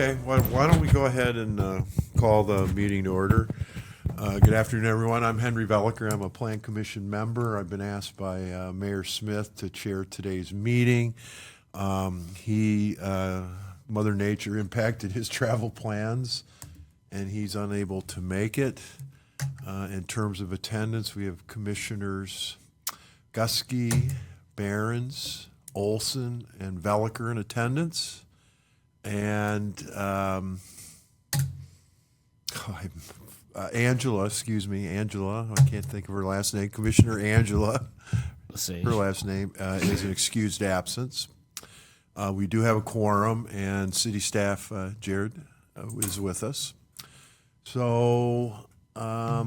Okay, why don't we go ahead and call the meeting to order. Good afternoon, everyone. I'm Henry Veliker. I'm a Plan Commission member. I've been asked by Mayor Smith to chair today's meeting. Mother Nature impacted his travel plans, and he's unable to make it. In terms of attendance, we have Commissioners Gusky, Behrens, Olson, and Veliker in attendance. And Angela, I can't think of her last name, Commissioner Angela, her last name is an excused absence. We do have a quorum, and city staff, Jared, is with us. So I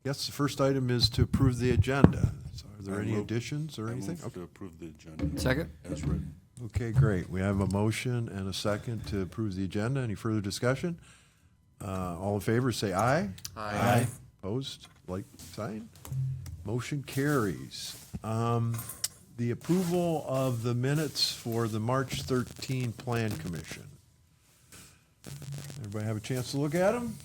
guess the first item is to approve the agenda. So are there any additions or anything? I move to approve the agenda. Second. As written. Okay, great. We have a motion and a second to approve the agenda. Any further discussion? All in favor, say aye. Aye. Opposed, like sign. Motion carries. The approval of the minutes for the March 13 Plan Commission. Everybody have a chance to look at them?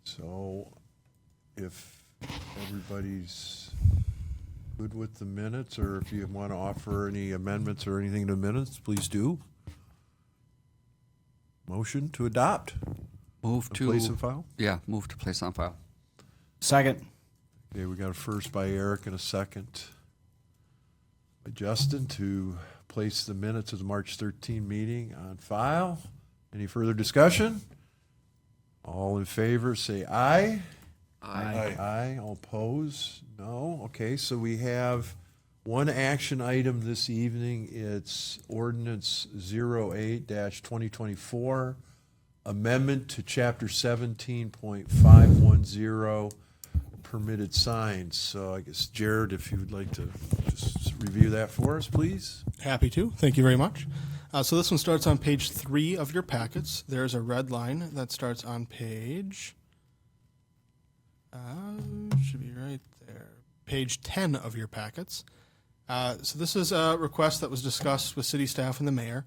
So, if everybody's good with the minutes, or if you want to offer any amendments or anything to the minutes, please do. Motion to adopt. Move to Place and file. Yeah, move to place on file. Second. Okay, we got a first by Eric and a second by Justin to place the minutes of the March 13 meeting on file. Any further discussion? All in favor, say aye. Aye. Aye. All opposed? No. Okay, so we have one action item this evening. It's ordinance 08-2024, amendment to chapter 17.510, permitted signs. So I guess, Jared, if you would like to just review that for us, please. Happy to. Thank you very much. So this one starts on page 3 of your packets. There's a red line that starts on page, should be right there, page 10 of your packets. So this is a request that was discussed with city staff and the mayor.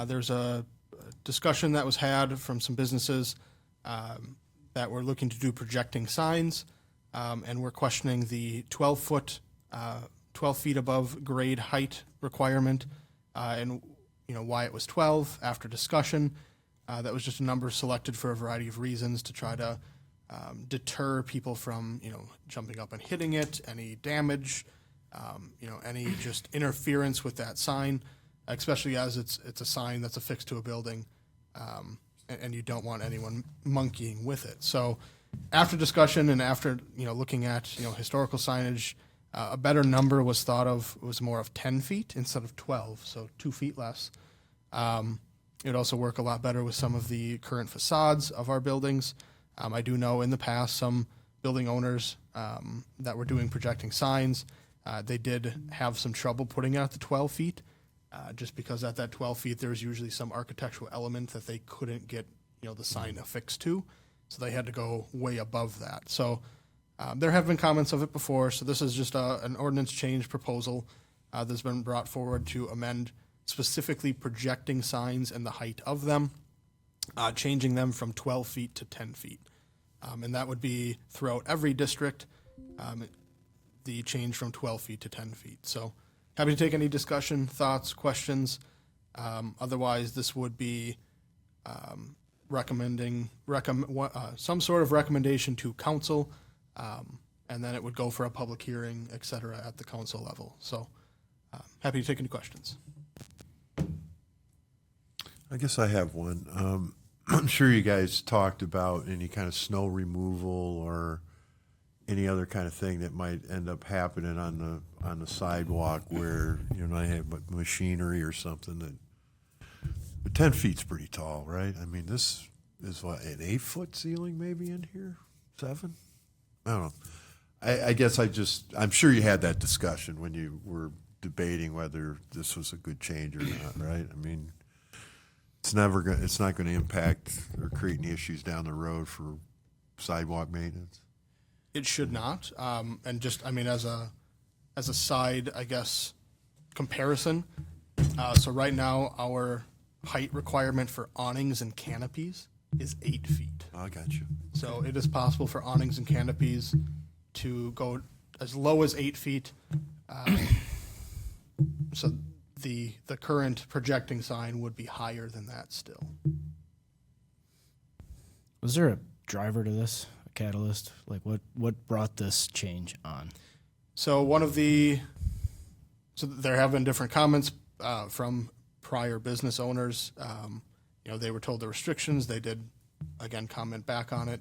There's a discussion that was had from some businesses that were looking to do projecting signs, and we're questioning the 12 feet above grade height requirement, and why it was 12 after discussion. That was just a number selected for a variety of reasons to try to deter people from, jumping up and hitting it, any damage, any just interference with that sign, especially as it's a sign that's affixed to a building, and you don't want anyone monkeying with it. So after discussion and after, looking at, historical signage, a better number was thought of, was more of 10 feet instead of 12, so 2 feet less. It would also work a lot better with some of the current facades of our buildings. I do know in the past some building owners that were doing projecting signs, they did have some trouble putting it at the 12 feet, just because at that 12 feet there's usually some architectural element that they couldn't get the sign affixed to, so they had to go way above that. So there have been comments of it before, so this is just an ordinance change proposal that's been brought forward to amend specifically projecting signs and the height of them, changing them from 12 feet to 10 feet. And that would be throughout every district, the change from 12 feet to 10 feet. So happy to take any discussion, thoughts, questions. Otherwise, this would be some sort of recommendation to council, and then it would go for a public hearing, et cetera, at the council level. So happy to take any questions. I guess I have one. I'm sure you guys talked about any kind of snow removal or any other kind of thing that might end up happening on the sidewalk where I have machinery or something that. But 10 feet's pretty tall, right? I mean, this is what, an 8-foot ceiling maybe in here, 7. I don't know. I guess I'm sure you had that discussion when you were debating whether this was a good change or not, right? I mean, it's not going to impact or create any issues down the road for sidewalk maintenance. It should not. And just, I mean, as a side, I guess, comparison. So right now, our height requirement for awnings and canopies is 8 feet. I got you. So it is possible for awnings and canopies to go as low as 8 feet. So the current projecting sign would be higher than that still. Was there a driver to this, a catalyst? Like what brought this change on? So so there have been different comments from prior business owners. They were told the restrictions. They did, again, comment back on it.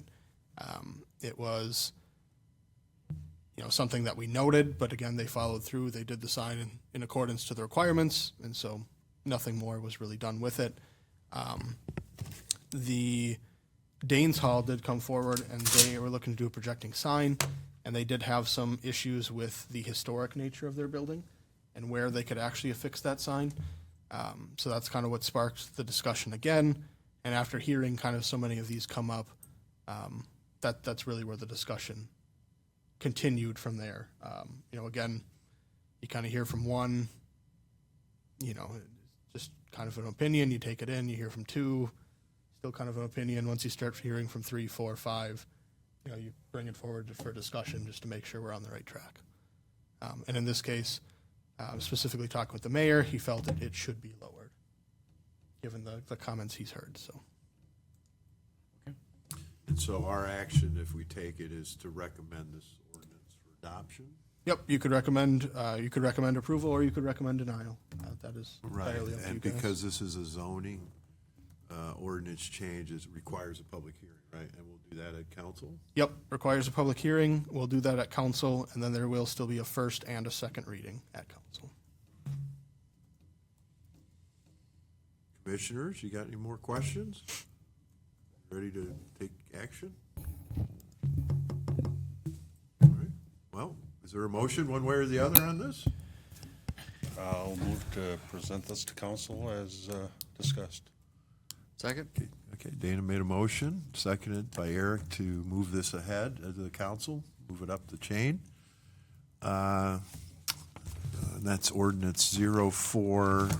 It was, something that we noted, but again, they followed through. They did the sign in accordance to the requirements, and so nothing more was really done with it. The Danes Hall did come forward, and they were looking to do a projecting sign, and they did have some issues with the historic nature of their building and where they could actually affix that sign. So that's kind of what sparked the discussion again. And after hearing kind of so many of these come up, that's really where the discussion continued from there. Again, you kind of hear from one, just kind of an opinion, you take it in, you hear from two, still kind of an opinion. Once you start hearing from 3, 4, 5, you bring it forward for discussion just to make sure we're on the right track. And in this case, specifically talking with the mayor, he felt that it should be lowered, given the comments he's heard. So, And so our action, if we take it, is to recommend this ordinance for adoption? yep, you could recommend approval, or you could recommend denial. That is entirely up to you And guys. because this is a zoning ordinance change, it requires a public hearing, right? And we'll do that at council? Yep, requires a public hearing. We'll do that at council, and then there will still be a first and a second reading at council. Commissioners, you got any more questions? Ready to take action? All right. Well, is there a motion one way or the other on this? I'll move to present this to council as discussed. Second? Okay, Dana made a motion, seconded by Eric, to move this ahead to the council, move it up the chain. And that's ordinance 04,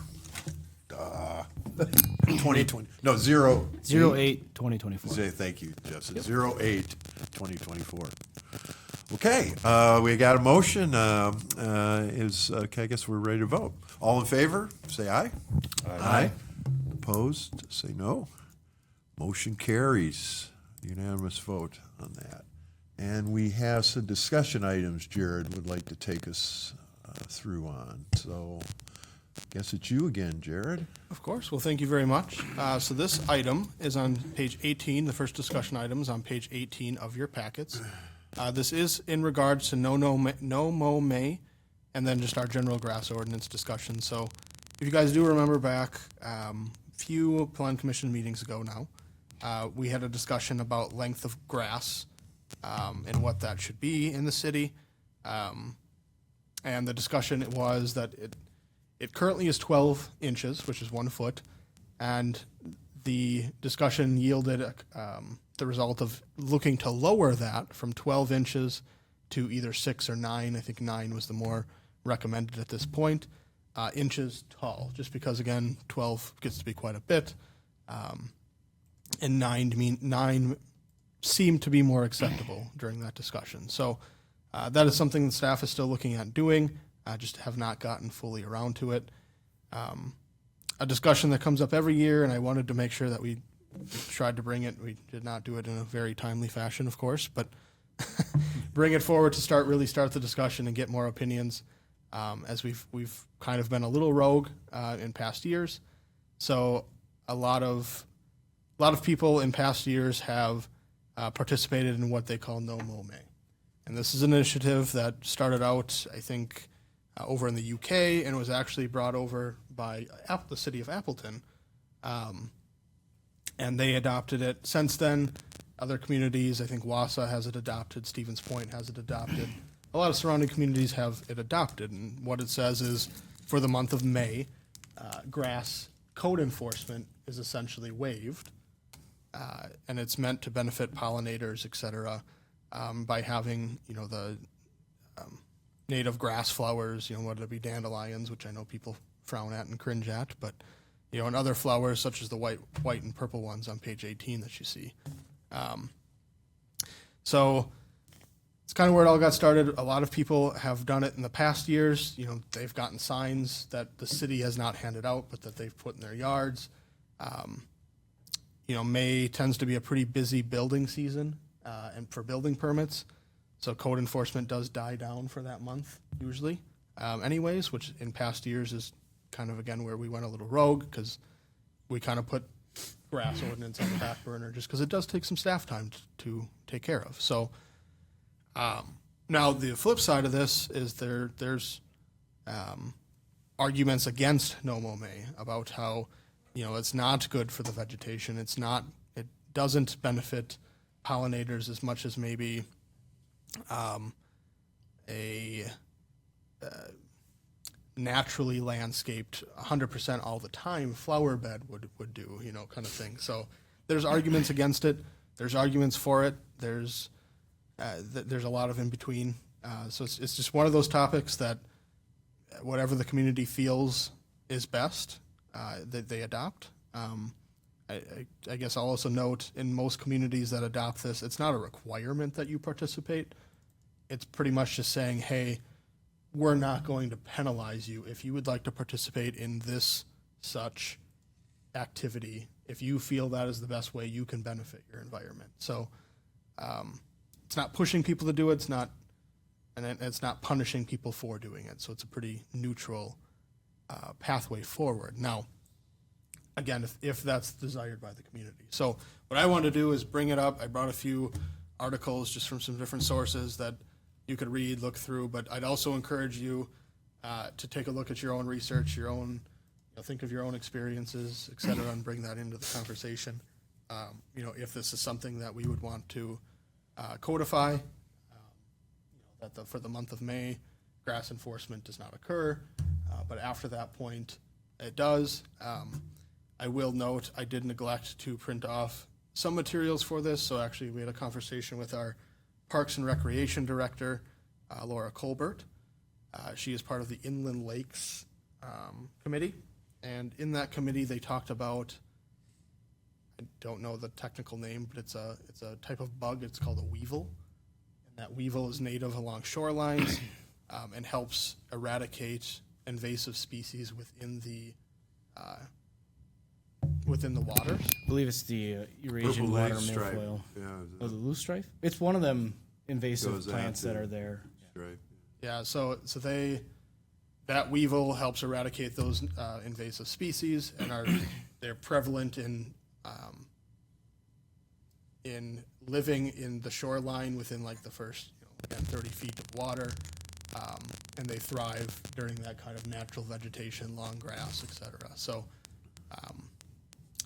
2020, no, 08/2024. Thank you, Justin. 08/2024. Okay, we got a motion. Okay, I guess we're ready to vote. All in favor, say aye. Aye. Opposed, say no. Motion carries. Unanimous vote on that. And we have some discussion items Jared would like to take us through on. So I guess it's you again, Jared. Of course. Well, thank you very much. So this item is on page 18. The first discussion item is on page 18 of your packets. This is in regards to no mow May, and then just our general grass ordinance discussion. So if you guys do remember back few plan commission meetings ago now, we had a discussion about length of grass and what that should be in the city. And the discussion was that it currently is 12 inches, which is 1 foot, and the discussion yielded the result of looking to lower that from 12 inches to either 6 or 9. I think 9 was the more recommended at this point. Inches tall, just because, again, 12 gets to be quite a bit, and 9 seemed to be more acceptable during that discussion. So that is something the staff is still looking at doing. Just have not gotten fully around to it. A discussion that comes up every year, and I wanted to make sure that we tried to bring it. We did not do it in a very timely fashion, of course, but bring it forward to really start the discussion and get more opinions, as we've kind of been a little rogue in past years. So a lot of people in past years have participated in what they call No Mow May. And this is an initiative that started out, I think, over in the UK, and was actually brought over by the city of Appleton. And they adopted it. Since then, other communities, I think Waupaca has it adopted, Stevens Point has it adopted. A lot of surrounding communities have it adopted. And what it says is, for the month of May, grass code enforcement is essentially waived. And it's meant to benefit pollinators, et cetera. by having, the native grass flowers, whether it be dandelions, which I know people frown at and cringe at, but, and other flowers such as the white and purple ones on page 18 that you see. So it's kind of where it all got started. A lot of people have done it in the past years. They've gotten signs that the city has not handed out, but that they've put in their yards. May tends to be a pretty busy building season, and for building permits. So code enforcement does die down for that month usually, anyways, which in past years is kind of, again, where we went a little rogue because we kind of put grass ordinance on the back burner just because it does take some staff time to take care of. So now the flip side of this is there's arguments against no mow May about how, it's not good for the vegetation. It doesn't benefit pollinators as much as maybe a naturally landscaped 100% all the time flower bed would do, kind of thing. So there's arguments against it. There's arguments for it. There's a lot of in between. So it's just one of those topics that whatever the community feels is best, that they adopt. I guess I'll also note in most communities that adopt this, it's not a requirement that you participate. It's pretty much just saying, hey, we're not going to penalize you if you would like to participate in this such activity. If you feel that is the best way you can benefit your environment. So it's not pushing people to do it. It's not punishing people for doing it. So it's a pretty neutral pathway forward. Now, again, if that's desired by the community. So what I want to do is bring it up. I brought a few articles just from some different sources that you could read, look through, but I'd also encourage you to take a look at your own research, your own, think of your own experiences, et cetera, and bring that into the conversation. If this is something that we would want to codify, for the month of May, grass enforcement does not occur, but after that point, it does. I will note I did neglect to print off some materials for this, so actually we had a conversation with our Parks and Recreation Director, Laura Colbert. She is part of the Inland Lakes Committee, and in that committee they talked about, I don't know the technical name, but it's a type of bug. It's called a weevil, and that weevil is native along shorelines and helps eradicate invasive species within the water. I believe it's the Eurasian Purple water leaf stripe. milfoil. Yeah, Oh, the loosestrife? It's one of them invasive Goes plants that after- are there. right. Yeah, so that weevil helps eradicate those invasive species, and they're prevalent in living in the shoreline within like the first 30 feet of water, and they thrive during that kind of natural vegetation, long grass, etc. So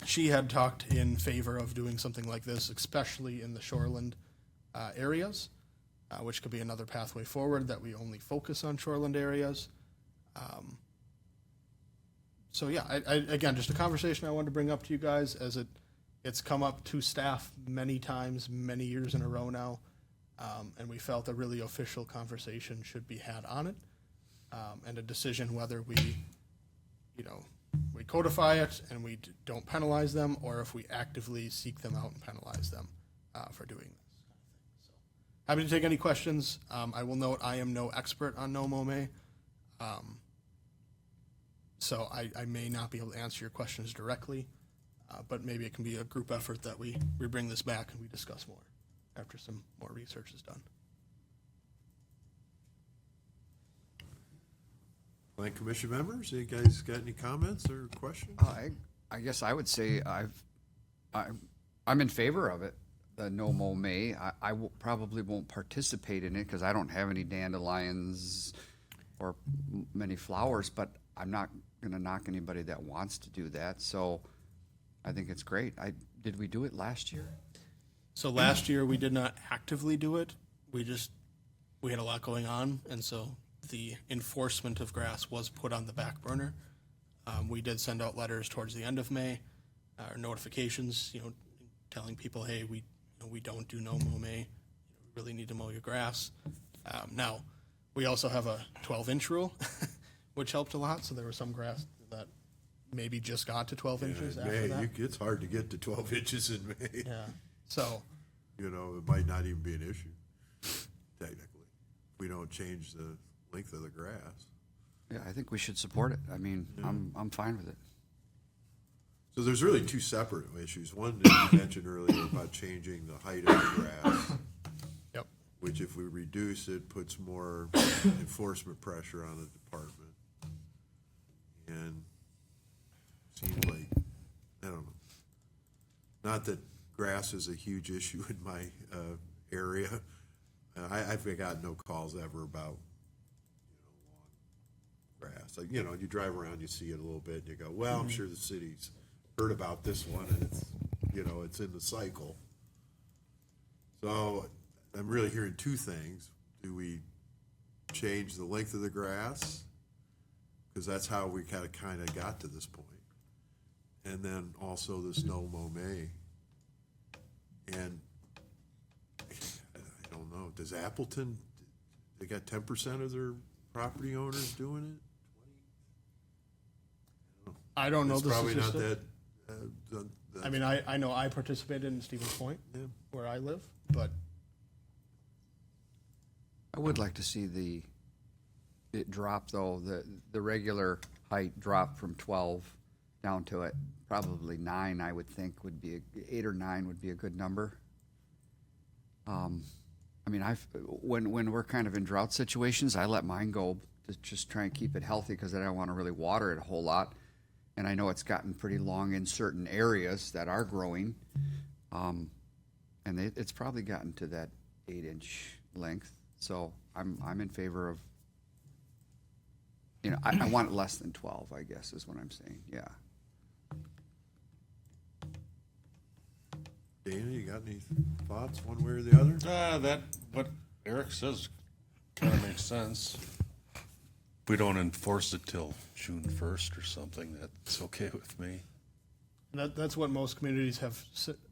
she had talked in favor of doing something like this, especially in the shoreland areas, which could be another pathway forward, that we only focus on shoreland areas. So yeah, I again, just a conversation I wanted to bring up to you guys, as it's come up to staff many times, many years in a row now, and we felt a really official conversation should be had on it, and a decision whether we codify it and we don't penalize them, or if we actively seek them out and penalize them for doing this. So, happy to take any questions. I will note I am no expert on no mow May, so I may not be able to answer your questions directly, but maybe it can be a group effort that we bring this back and we discuss more after some more research is done. Plan Commission members, you guys got any comments or questions? I guess I would say I'm in favor of it, the no mow May. Probably won't participate in it because I don't have any dandelions or many flowers, but I'm not going to knock anybody that wants to do that. So I think it's great. Did we do it last year? So last year we did not actively do it. We had a lot going on, and so the enforcement of grass was put on the back burner. We did send out letters towards the end of May, or notifications, telling people, hey, we don't do no mow May. really need to mow your grass. Now, we also have a 12-inch rule, which helped a lot. So there was some grass that maybe just got to 12 inches In after May, that. it's hard to get to 12 inches in May. Yeah. So, You know, it might not even be an issue, technically. If we don't change the length of the grass. Yeah, I think we should support it. I mean, I'm fine with it. So there's really two separate issues. One that you mentioned earlier about changing the height of the grass, yep. which if we reduce it, puts more enforcement pressure on the department. And seems like, I don't know. Not that grass is a huge issue in my area. I've got no calls ever about, lawn grass. Like, you drive around, you see it a little bit, and you go, well, I'm sure the city's heard about this one, and it's, it's in the cycle. So I'm really hearing two things. Do we change the length of the grass? Because that's how we kind of got to this point. And then also the snow mow May. And I don't know, does Appleton, they got 10% of their property owners doing it? I don't know It's the probably not statistic. that. I mean, I know I participated in Stevens Point, Yeah. where I live, but I would like to see it drop though, the regular height drop from 12 down to it, probably 9, I would think would be, 8 or 9 would be a good number. I mean, when we're kind of in drought situations, I let mine go to just try and keep it healthy because I don't want to really water it a whole lot. And I know it's gotten pretty long in certain areas that are growing. And it's probably gotten to that 8-inch length. So I'm in favor of, I want it less than 12, I guess is what I'm saying, yeah. Dana, you got any thoughts one way or the other? That, what Eric says kind of makes sense. If we don't enforce it till June 1st or something, that's okay with me. that's what most communities have.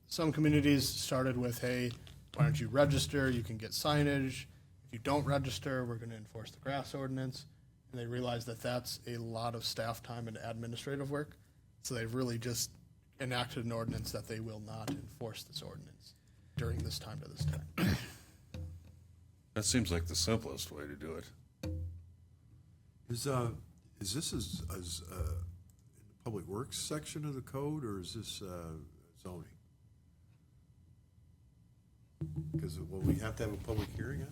Some communities started with, hey, why don't you register? You can get signage. If you don't register, we're going to enforce the grass ordinance. And they realize that that's a lot of staff time and administrative work. So they've really just enacted an ordinance that they will not enforce this ordinance during this time to this time. That seems like the simplest way to do it. Is this in the public works section of the code, or is this zoning? Because will we have to have a public hearing on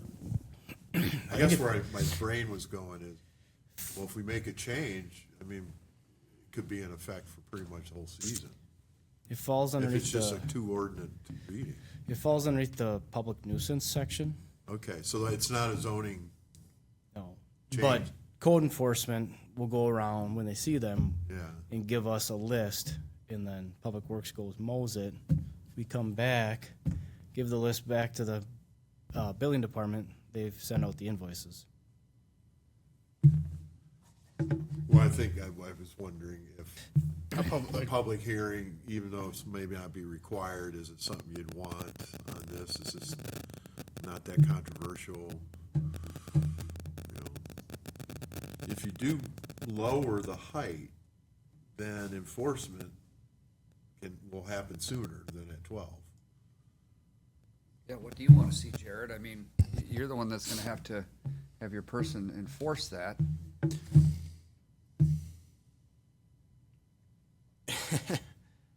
it? I guess where my brain was going is, well, if we make a change, I mean, it could be in effect for pretty much the whole season. It falls If underneath it's just a two ordinance reading. it falls underneath the public nuisance section. Okay, so it's not a zoning, No. Change. But code enforcement will go around when they see them yeah. and give us a list, and then Public Works goes mows it. We come back, give the list back to the billing department. They've sent out the invoices. Well, I think I was wondering if A public, a public hearing, even though it's maybe not be required, is it something you'd want on this? Is this not that controversial? If you do lower the height, then enforcement will happen sooner than at 12. Yeah, what do you want to see, Jared? I mean, you're the one that's going to have your person enforce that.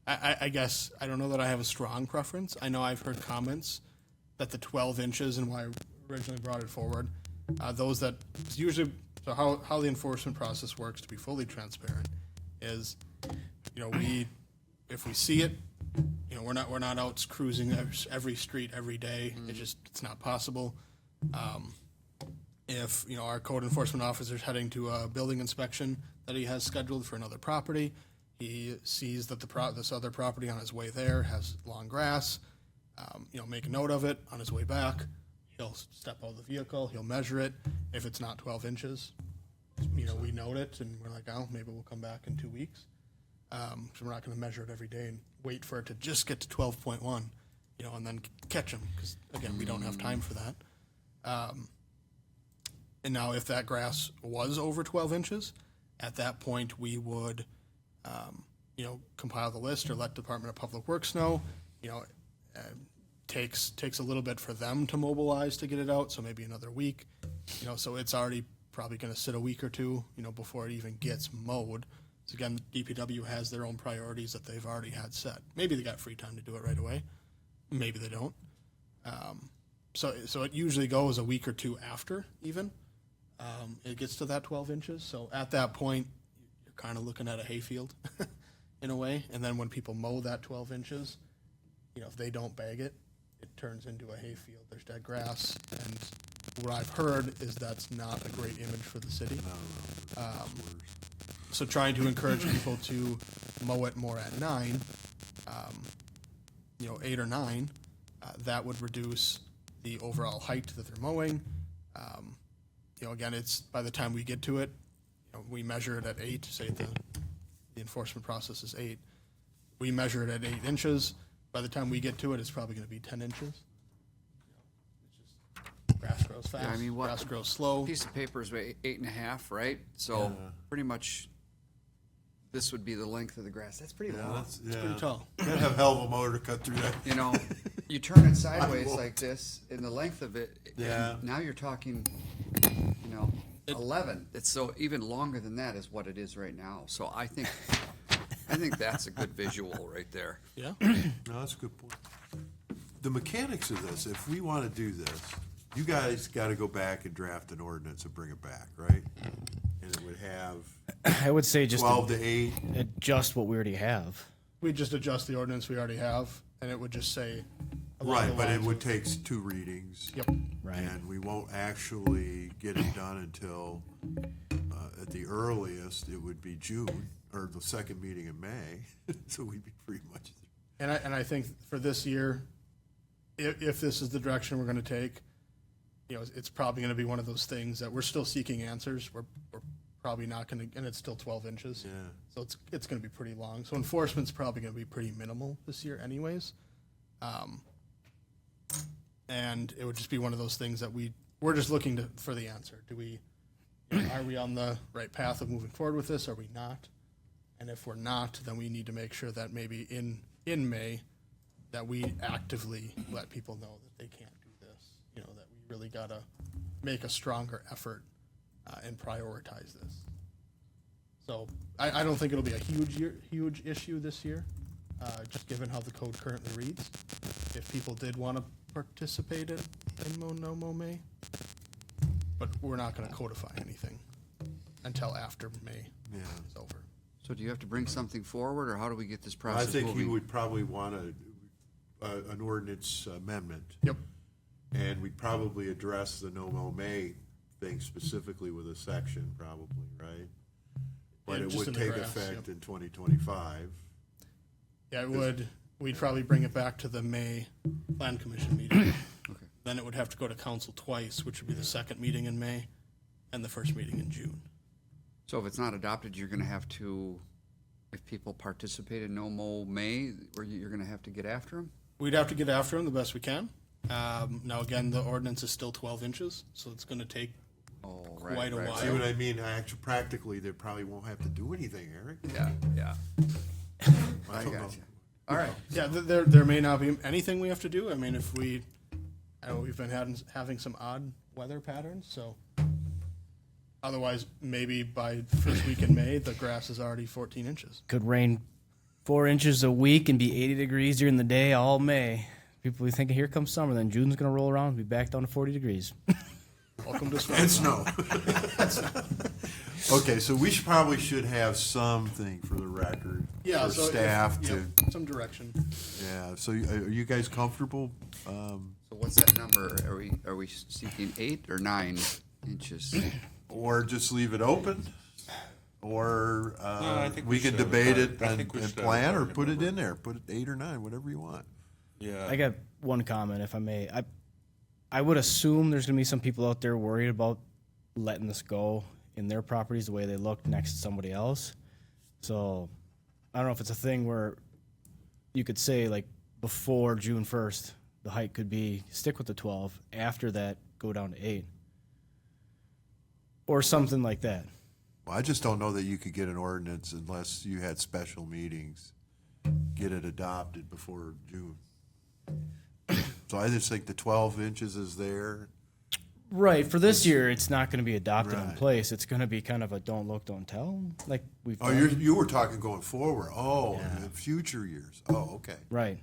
I guess I don't know that I have a strong preference. I know I've heard comments that the 12 inches and why I originally brought it forward, those that usually, so how the enforcement process works, to be fully transparent, is, if we see it, we're not out cruising every street every day. It's not possible. If our code enforcement officer's heading to a building inspection that he has scheduled for another property, he sees that this other property on his way there has long grass, make a note of it. On his way back, he'll step out of the vehicle, he'll measure it. If it's not 12 inches, we note it, and we're like, oh, maybe we'll come back in 2 weeks. So we're not going to measure it every day and wait for it to just get to 12.1. and then catch them, because, again, we don't have time for that. And now if that grass was over 12 inches, at that point, we would, compile the list or let Department of Public Works know. Takes a little bit for them to mobilize to get it out, so maybe another week. So it's already probably going to sit a week or two, before it even gets mowed. So again, DPW has their own priorities that they've already had set. Maybe they got free time to do it right away. Maybe they don't. So it usually goes a week or two after even it gets to that 12 inches. So at that point, you're kind of looking at a hayfield in a way. And then when people mow that 12 inches, if they don't bag it, it turns into a hayfield. There's dead grass. And what I've heard is that's not a great image for the city. So trying to encourage people to mow it more at 9, 8 or 9, that would reduce the overall height that they're mowing. Again, it's by the time we get to it, we measure it at 8, say the enforcement process is 8. We measure it at 8 inches. By the time we get to it, it's probably going to be 10 inches. Grass grows fast. Yeah, I mean, grass grows slow. Piece of paper is 8.5, right? So pretty much this would be the length of the grass. That's pretty long. That's Pretty tall. You gotta have a hell of a motor to cut through that. You turn it sideways like this, and the length of it. Yeah. and now you're talking, 11. It's so even longer than that is what it is right now. So I think that's a good visual right there. Yeah. No, that's a good point. The mechanics of this, if we want to do this, you guys got to go back and draft an ordinance and bring it back, right? And it would have I would say just 12 to 8. adjust what we already have. We just adjust the ordinance we already have, and it would just say. along Right, the but it lines would of- take 2 readings. Yep. Right. And we won't actually get it done until, at the earliest, it would be June, or the second meeting in May. So we'd be pretty much, And I think for this year, if this is the direction we're going to take, it's probably going to be one of those things that we're still seeking answers. We're probably not going to, and it's still 12 inches. yeah. So it's going to be pretty long. So enforcement's probably going to be pretty minimal this year anyways. And it would just be one of those things that we're just looking for the answer. Do we, are we on the right path of moving forward with this? Are we not? And if we're not, then we need to make sure that maybe in May, that we actively let people know that they can't do this. That we really got to make a stronger effort and prioritize this. So I don't think it'll be a huge issue this year, just given how the code currently reads. If people did want to participate in No Mow May, but we're not going to codify anything until after May Yeah. is over. So do you have to bring something forward, or how do we get this I process think moving? you would probably want an ordinance amendment. Yep. And we'd probably address the no mow May thing specifically with a section, probably, right? But Yeah, it just would in the take graphs, effect yep. in 2025. Yeah, it would. We'd probably bring it back to the May Plan Commission meeting. Okay. Then it would have to go to council twice, which would be the second meeting in May and the first meeting in June. So if it's not adopted, you're going to have to, if people participate in No Mow May, you're going to have to get after them? We'd have to get after them the best we can. Now, again, the ordinance is still 12 inches, so it's going to take Oh, Quite a while. See what I mean? Actually, practically, they probably won't have to do anything, Eric. Yeah. I don't got know. you. All right. Yeah, there may not be anything we have to do. I mean, I know we've been having some odd weather patterns, so otherwise, maybe by first week in May, the grass is already 14 inches. Could rain 4 inches a week and be 80 degrees during the day all May. People be thinking, here comes summer. Then June's going to roll around and be back down to 40 degrees. Welcome to And snow. snow. Okay, so we probably should have something for the record Yeah, for so if- staff yep, to. some direction. Yeah. So are you guys comfortable? So what's that number? Are we seeking 8 or 9 inches? Or just leave it open? Or I think we we can should have debate a it target. I and think we should have a plan, or target put it number. in there. Put it 8 or 9, whatever you want. Yeah. I got one comment, if I may. I would assume there's going to be some people out there worried about letting this go in their properties the way they look next to somebody else. So I don't know if it's a thing where you could say, like, before June 1st, the height could be stick with the 12. After that, go down to 8. Or something like that. Well, I just don't know that you could get an ordinance unless you had special meetings, get it adopted before June. So I just think the 12 inches is there. Right. For this year, it's not going to be adopted in Right. place. It's going to be kind of a don't look, don't tell, like we've Oh, done. you were talking going forward. Oh, in the future years. Oh, okay. Right.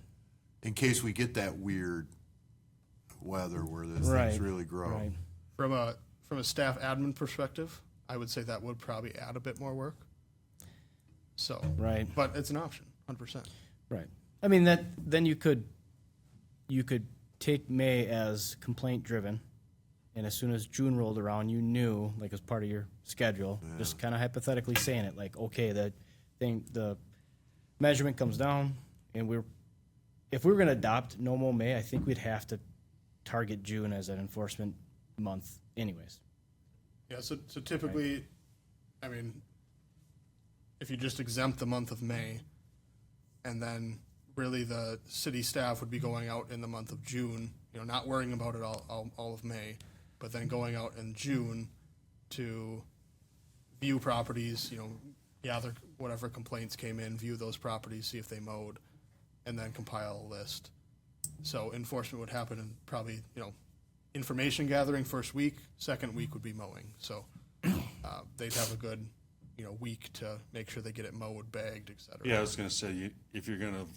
In case we get that weird weather where this Right. things really grow. Right. From a staff admin perspective, I would say that would probably add a bit more work. So, Right. but it's an option, 100%. Right. I mean that then you could take May as complaint driven, and as soon as June rolled around, you knew, like as part of your schedule, just kind of hypothetically saying it, like, okay, the measurement comes down, and if we were going to adopt no more May, I think we'd have to target June as an enforcement month, anyways. Yeah, so typically, I mean, if you just exempt the month of May, and then really the city staff would be going out in the month of June, not worrying about it all of May, but then going out in June to view properties, gather whatever complaints came in, view those properties, see if they mowed, and then compile a list. So enforcement would happen in probably, information gathering first week, second week would be mowing. So they'd have a good, week to make sure they get it mowed, bagged, et cetera. Yeah, I was gonna say, if you're gonna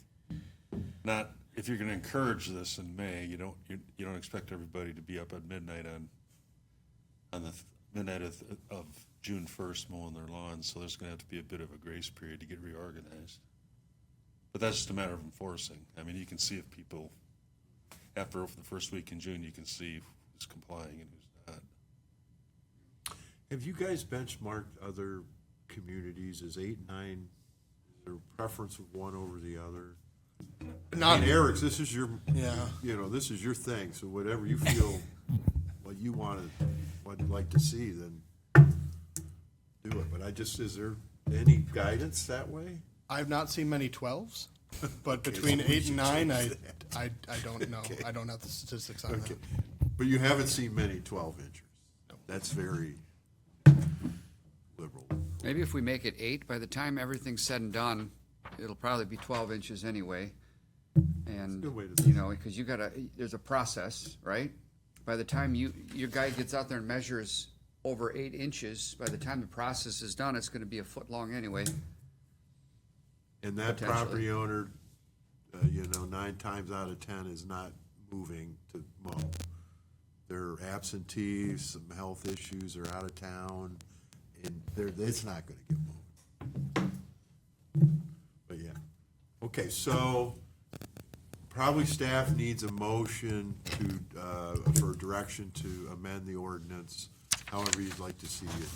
encourage this in May, you don't expect everybody to be up at midnight on the midnight of June 1st mowing their lawns, so there's gonna have to be a bit of a grace period to get reorganized. But that's just a matter of enforcing. I mean, you can see if people, after the first week in June, you can see who's complying and who's not. Have you guys benchmarked other communities? Is 8, 9, is there a preference of one over the other? Not Eric's, this is your, Yeah. This is your thing, so whatever you feel, what you would like to see, then do it. But is there any guidance that way? I've not seen many 12s, but Okay, between so we 8 should and 9, change I don't know. Okay. I don't have the statistics on Okay, that. but you haven't seen many 12 inchers. That's very liberal. Maybe if we make it 8, by the time everything's said and done, it'll probably be 12 inches anyway. And, good way to do it. because there's a process, right? By the time your guy gets out there and measures over 8 inches, by the time the process is done, it's gonna be a foot long anyway. And that Potentially. property owner, 9 times out of 10 is not moving to mow. They're absentees, some health issues, are out of town, and it's not gonna get moved. But yeah. Okay, so probably staff needs a motion for direction to amend the ordinance, however you'd like to see it.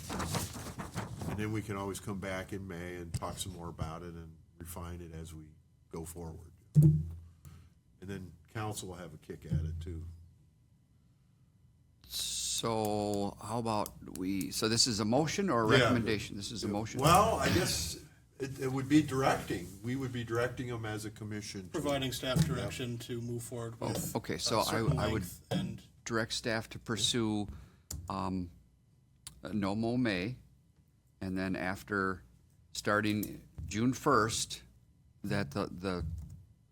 And then we can always come back in May and talk some more about it and refine it as we go forward. And then council will have a kick at it too. So how about so this is a motion or a Yeah. recommendation? This is a motion? Well, I guess it would be directing. We would be directing them as a commission. Providing staff direction to move forward with okay, a so certain I would length and direct staff to pursue no mow May, and then after starting June 1st, that the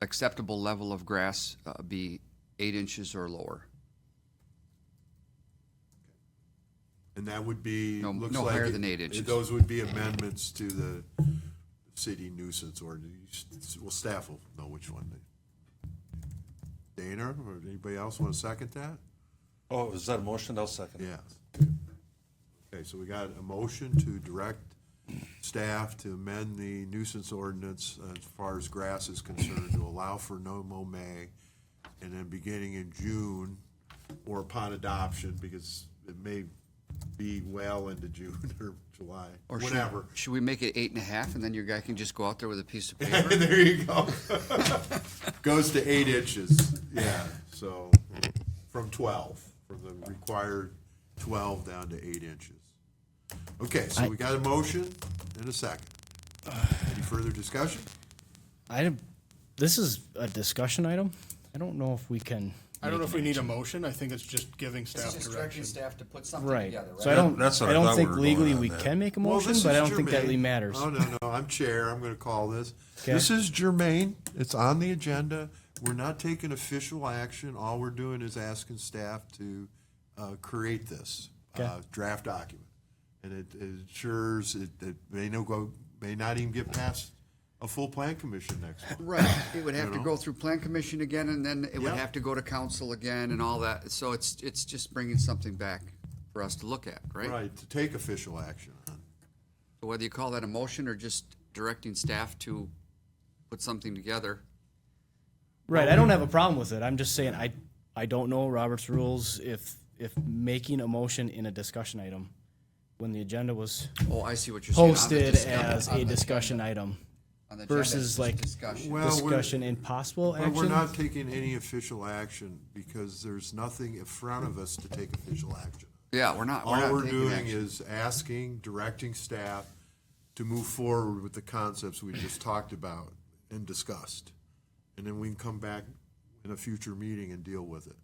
acceptable level of grass be 8 inches or lower. And that would be, No- looks no like higher it- than 8 inches. Those would be amendments to the city nuisance ordinance. Well, staff will know which one. Dana, or anybody else want to second that? Oh, is that a motion? I'll second it. Yeah. Okay, so we got a motion to direct staff to amend the nuisance ordinance as far as grass is concerned, to allow for no mow May, and then beginning in June, or upon adoption, because it may be well into June or July, Or whatever. Should we make it 8.5, and then your guy can just go out there with a piece of paper? There you go. Goes to 8 inches, yeah, so from the required 12 down to 8 inches. Okay, so we got a motion and a second. Any further discussion? The this is a discussion item. I don't know if we can. I don't know make if an we need a action. motion. I think it's just giving It's staff just direction. directing staff to put something Right. together, right? So I don't. That's what I I don't thought we think were going legally on we that. can make a Well, motion, this but I is don't think that germane. really matters. Oh, no, I'm chair. I'm going to call this. Okay. This is germane. It's on the agenda. We're not taking official action. All we're doing is asking staff to create this Okay. draft document. And it ensures it may not even get past a full plan commission next month. Right, it would have You to know? go through plan commission again, and then it would Yeah. have to go to council again and all that. So it's just bringing something back for us to look at, right? Right, to take official action on. So whether you call that a motion or just directing staff to put something together. Right. I don't have a problem with it. I'm just saying I don't know Robert's rules if making a motion in a discussion item when the agenda was Oh, I see what you're saying. On the posted as on a the discussion agenda. item On the agenda, versus it's like discussion. Well, we're- discussion and possible But action. we're not taking any official action because there's nothing in front of us to take official action. Yeah, we're not All we're taking doing action. is asking, directing staff to move forward with the concepts we just talked about and discussed. And then we can come back in a future meeting and deal with it.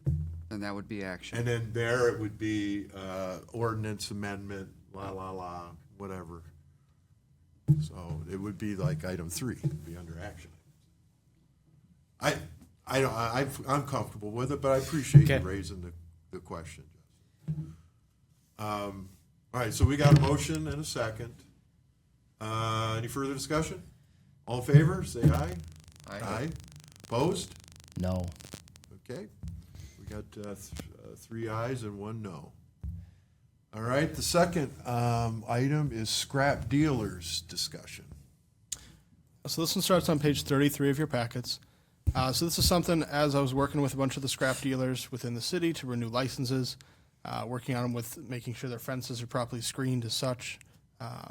And that would be action. And then there it would be ordinance amendment, whatever. So it would be like item 3, it'd be under action. I'm comfortable with it, but I appreciate you Okay. raising the question, Justin. All right, so we got a motion and a second. Any further discussion? All in favor, say aye. Aye. Opposed? No. Okay, we got 3 ayes and 1 no. All right, the second item is scrap dealers discussion. So this one starts on page 33 of your packets. So this is something, as I was working with a bunch of the scrap dealers within the city to renew licenses, working on them with making sure their fences are properly screened as such,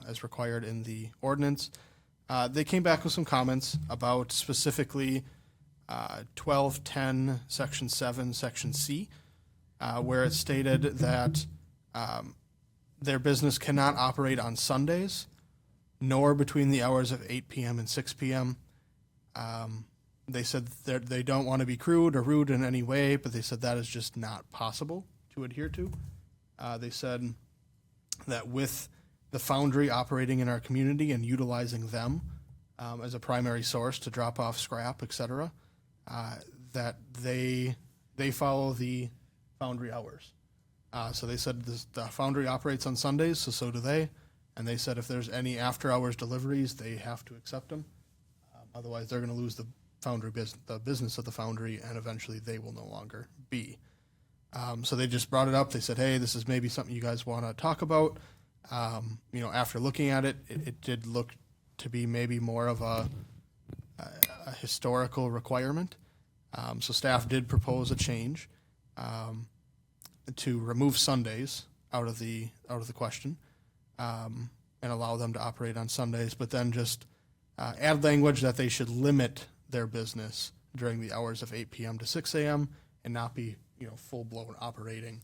as required in the ordinance. They came back with some comments about specifically 1210, Section 7, Section C, where it stated that their business cannot operate on Sundays, nor between the hours of 8 p.m. and 6 p.m. They said that they don't want to be crude or rude in any way, but they said that is just not possible to adhere to. They said that with the foundry operating in our community and utilizing them as a primary source to drop off scrap, et cetera, that they follow the foundry hours. So they said the foundry operates on Sundays, so do they. And they said if there's any after-hours deliveries, they have to accept them. Otherwise, they're going to lose the foundry the business of the foundry, and eventually they will no longer be. So they just brought it up. They said, hey, this is maybe something you guys want to talk about. After looking at it, it did look to be maybe more of a historical requirement. So staff did propose a change to remove Sundays out of the question and allow them to operate on Sundays, but then just add language that they should limit their business during the hours of 8 p.m. to 6 a.m. and not be full-blown operating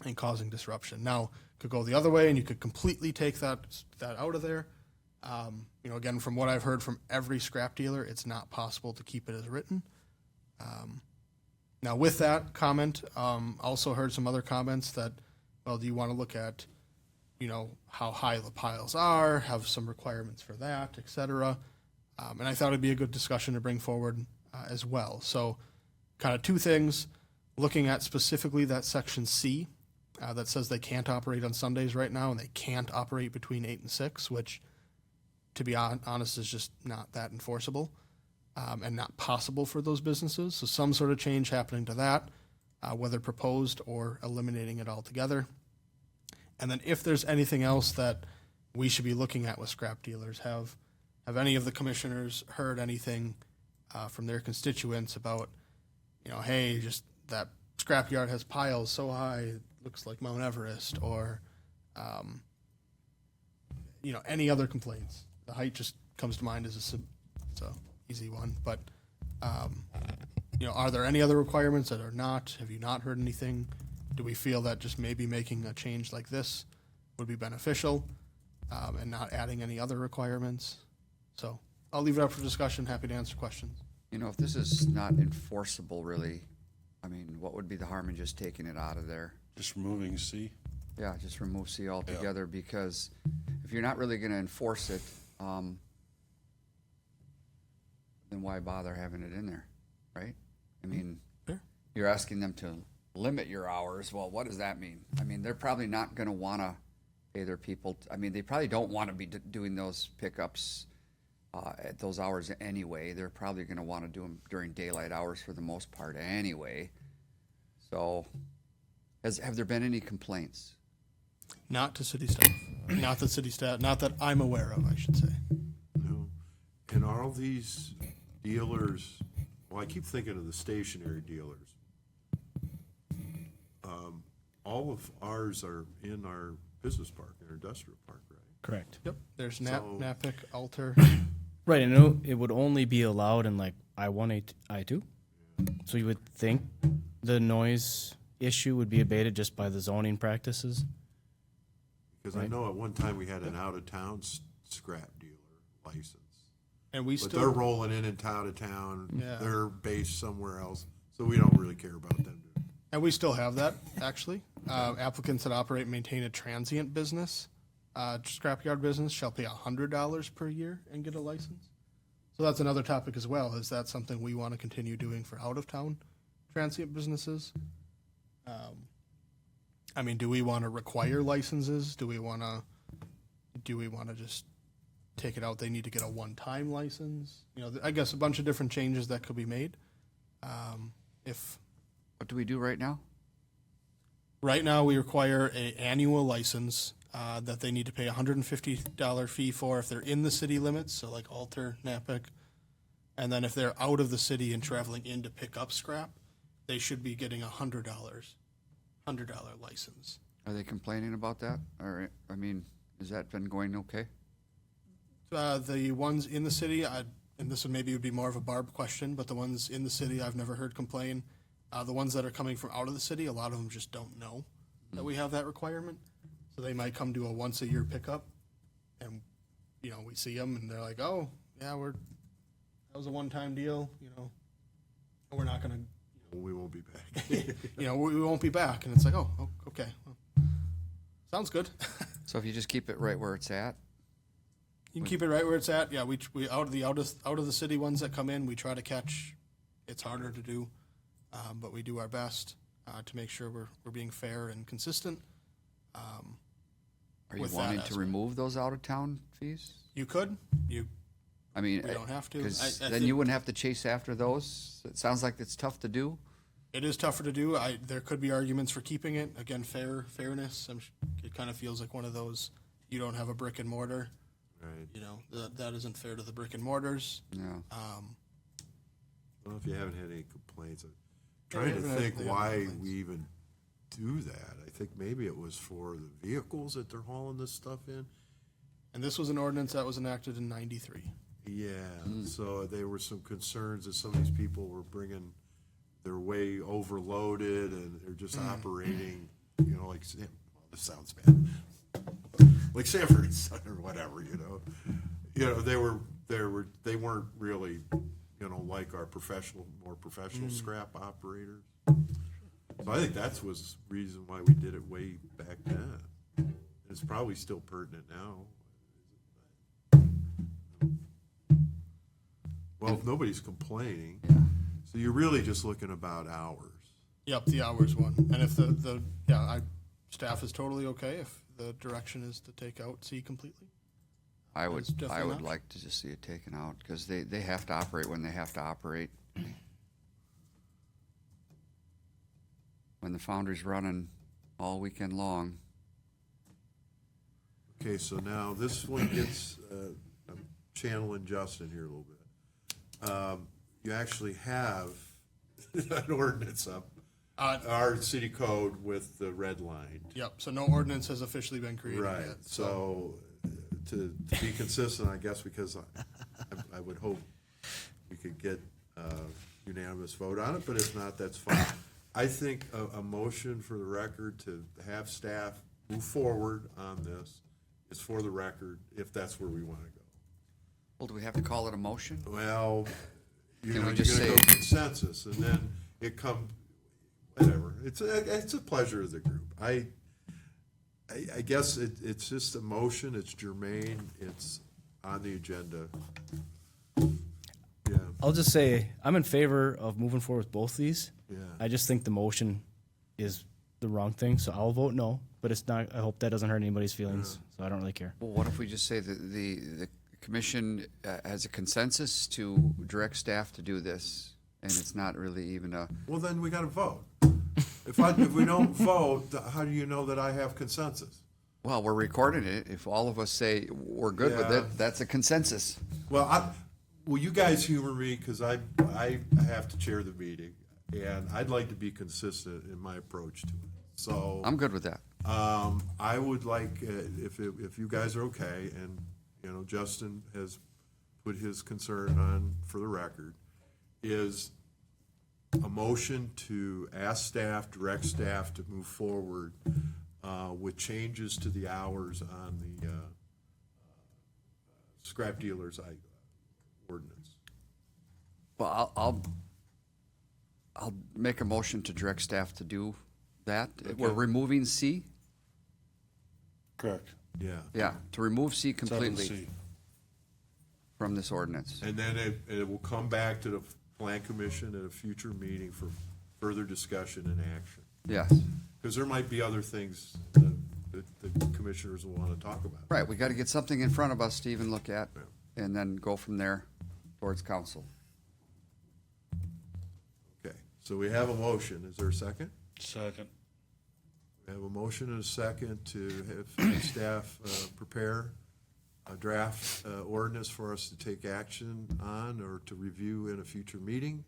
and causing disruption. Now, it could go the other way, and you could completely take that out of there. Again, from what I've heard from every scrap dealer, it's not possible to keep it as written. Now, with that comment, also heard some other comments that, well, do you want to look at, how high the piles are, have some requirements for that, et cetera. And I thought it'd be a good discussion to bring forward as well. So kind of 2 things, looking at specifically that section C that says they can't operate on Sundays right now, and they can't operate between 8 and 6, which, to be honest, is just not that enforceable and not possible for those businesses. So some sort of change happening to that, whether proposed or eliminating it altogether. And then if there's anything else that we should be looking at with scrap dealers, have any of the commissioners heard anything from their constituents about, hey, just that scrapyard has piles so high, it looks like Mount Everest, or, any other complaints. The height just comes to mind as it's a easy one. But, are there any other requirements that are not? Have you not heard anything? Do we feel that just maybe making a change like this would be beneficial and not adding any other requirements? So I'll leave it up for discussion. Happy to answer questions. You know, if this is not enforceable, really, I mean, what would be the harm in just taking it out of there? Just removing C. Yeah, just remove C altogether, because if you're not really gonna enforce it, then why bother having it in there, right? I mean, Fair. you're asking them to limit your hours. Well, what does that mean? I mean, they're probably not gonna wanna pay their people, I mean, they probably don't wanna be doing those pickups at those hours anyway. They're probably gonna wanna do them during daylight hours for the most part anyway. So, have there been any complaints? Not to city staff. Not that city staff, not that I'm aware of, I should say. No. And are all these dealers, well, I keep thinking of the stationary dealers. All of ours are in our business park, in our industrial park, right? Correct. Yep, there's So- Napic, Alter. Right, and it would only be allowed in like I-1, I-2. So you would think the noise issue would be abated just by the zoning practices. Because I know at one time we had an out-of-town scrap dealer license. And we But still. they're rolling in and out of town. Yeah. They're based somewhere else, so we don't really care about them. And we still have that, actually. Applicants that operate and maintain a transient business, scrapyard business, shall pay $100 per year and get a license. So that's another topic as well. Is that something we want to continue doing for out-of-town transient businesses? I mean, do we want to require licenses? Do we want to just take it out? They need to get a one-time license. You know, I guess a bunch of different changes that could be made. If What do we do right now? Right now, we require an annual license that they need to pay a $150 fee for if they're in the city limits, so like Alter, Napic. And then if they're out of the city and traveling in to pick up scrap, they should be getting a $100 license. Are they complaining about that? Or, I mean, has that been going okay? The ones in the city, and this would maybe would be more of a Barb question, but the ones in the city I've never heard complain. The ones that are coming from out of the city, a lot of them just don't know that we have that requirement. So they might come to a once a year pickup, and you know we see them, and they're like, "Oh, yeah, that was a one time deal," you know. We're not gonna, We won't be back. you know, we won't be back, and it's like, "Oh, okay, well, sounds good." So if you just keep it right where it's at, You can keep it right where it's at. Yeah, we out of the city ones that come in, we try to catch. It's harder to do, but we do our best to make sure we're being fair and consistent. are you With that wanting to aspect. remove those out-of-town fees? You could. I mean, We don't have to. Because I then think- you wouldn't have to chase after those. It sounds like it's tough to do. It is tougher to do. There could be arguments for keeping it. Again, fairness. It kind of feels like one of those. You don't have a brick and mortar. Right. You know that isn't fair to the brick and mortars. Yeah. I don't know if you haven't had any complaints. I'm trying to haven't had think any why complaints. we even do that. I think maybe it was for the vehicles that they're hauling this stuff in. And this was an ordinance that was enacted in '93. Yeah, so there were some concerns that some of these people were bringing their way overloaded and they're just operating, you know, like, well, this sounds bad, like Sanford and Son or whatever, you know. You know, they weren't really, you know, like our more professional scrap operators. So I think that was the reason why we did it way back then. It's probably still pertinent now. Well, if nobody's complaining, so you're really just looking about hours. Yep, the hours one. And if staff is totally okay if the direction is to take out C completely. I That's would definitely an option. like to just see it taken out because they have to operate when they have to operate. When the foundry's running all weekend long. Okay, so now this one gets, I'm channeling Justin here a little bit. You actually have an ordinance up, our city code with the red line. Yep. So no ordinance has officially been created Right, yet. so to be consistent, I guess, because I would hope we could get a unanimous vote on it, but if not, that's fine. I think a motion for the record to have staff move forward on this is for the record, if that's where we want to go. Well, do we have to call it a motion? Well, Can you're we going just to go say- consensus, and then it come, whatever. It's a pleasure of the group. I guess it's just a motion, it's germane, it's on the agenda. Yeah, I'll just say, I'm in favor of moving forward with both these. yeah. I just think the motion is the wrong thing, so I'll vote no, but it's not, I hope that doesn't hurt anybody's feelings, so I don't really care. Well, what if we just say that the commission has a consensus to direct staff to do this, and it's not really even a, Well, then we got to vote. If we don't vote, how do you know that I have consensus? well, we're recording it. If all of us say we're good with Yeah. it, that's a consensus. Well, you guys humor me because I have to chair the meeting, and I'd like to be consistent in my approach to it. So I'm good with that. I would like, if you guys are okay, and, you know, Justin has put his concern on for the record, is a motion to ask staff, direct staff to move forward with changes to the hours on the scrap dealers ordinance. Well, I'll make a motion to direct staff to do that. We're removing C? Correct. Yeah. Yeah, to remove C completely 7C. from this ordinance. And then it will come back to the plan commission at a future meeting for further discussion and action. Yes. Because there might be other things that the commissioners will want to talk about. Right, we got to get something in front of us to even look at, and then go from there towards council. Okay, so we have a motion. Is there a second? Second. We have a motion and a second to have staff prepare a draft ordinance for us to take action on or to review in a future meeting.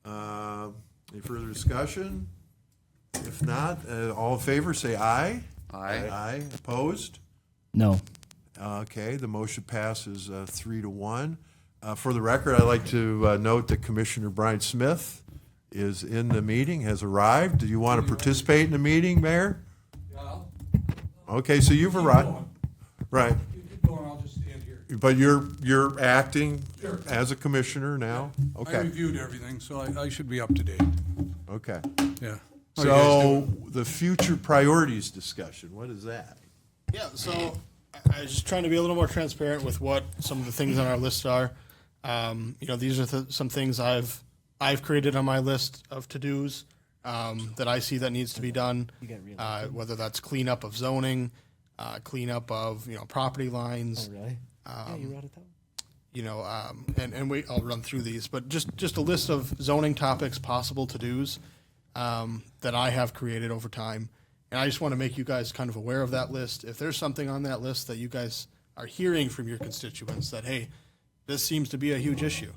Any further discussion? If not, all in favor, say aye. Aye. Aye. Opposed? No. Okay, the motion passes 3-1. For the record, I'd like to note that Commissioner Brian Smith is in the meeting, has arrived. Do you want to participate in the meeting, Mayor? Okay, so you've arrived. Right, You keep going, I'll just stand here. but you're acting Sure. as a commissioner now? I Okay, reviewed everything, so I should be up to date. okay. Yeah. So the future priorities discussion, what is that? Yeah, so I was just trying to be a little more transparent with what some of the things on our list are. You know, these are some things I've created on my list of to-dos that I see that needs to be done. Whether that's cleanup of zoning, cleanup of, you know, property lines, Really? Yeah, you wrote it down. you know, I'll run through these, but just a list of zoning topics, possible to-dos that I have created over time. And I just want to make you guys kind of aware of that list. If there's something on that list that you guys are hearing from your constituents that, hey, this seems to be a huge issue,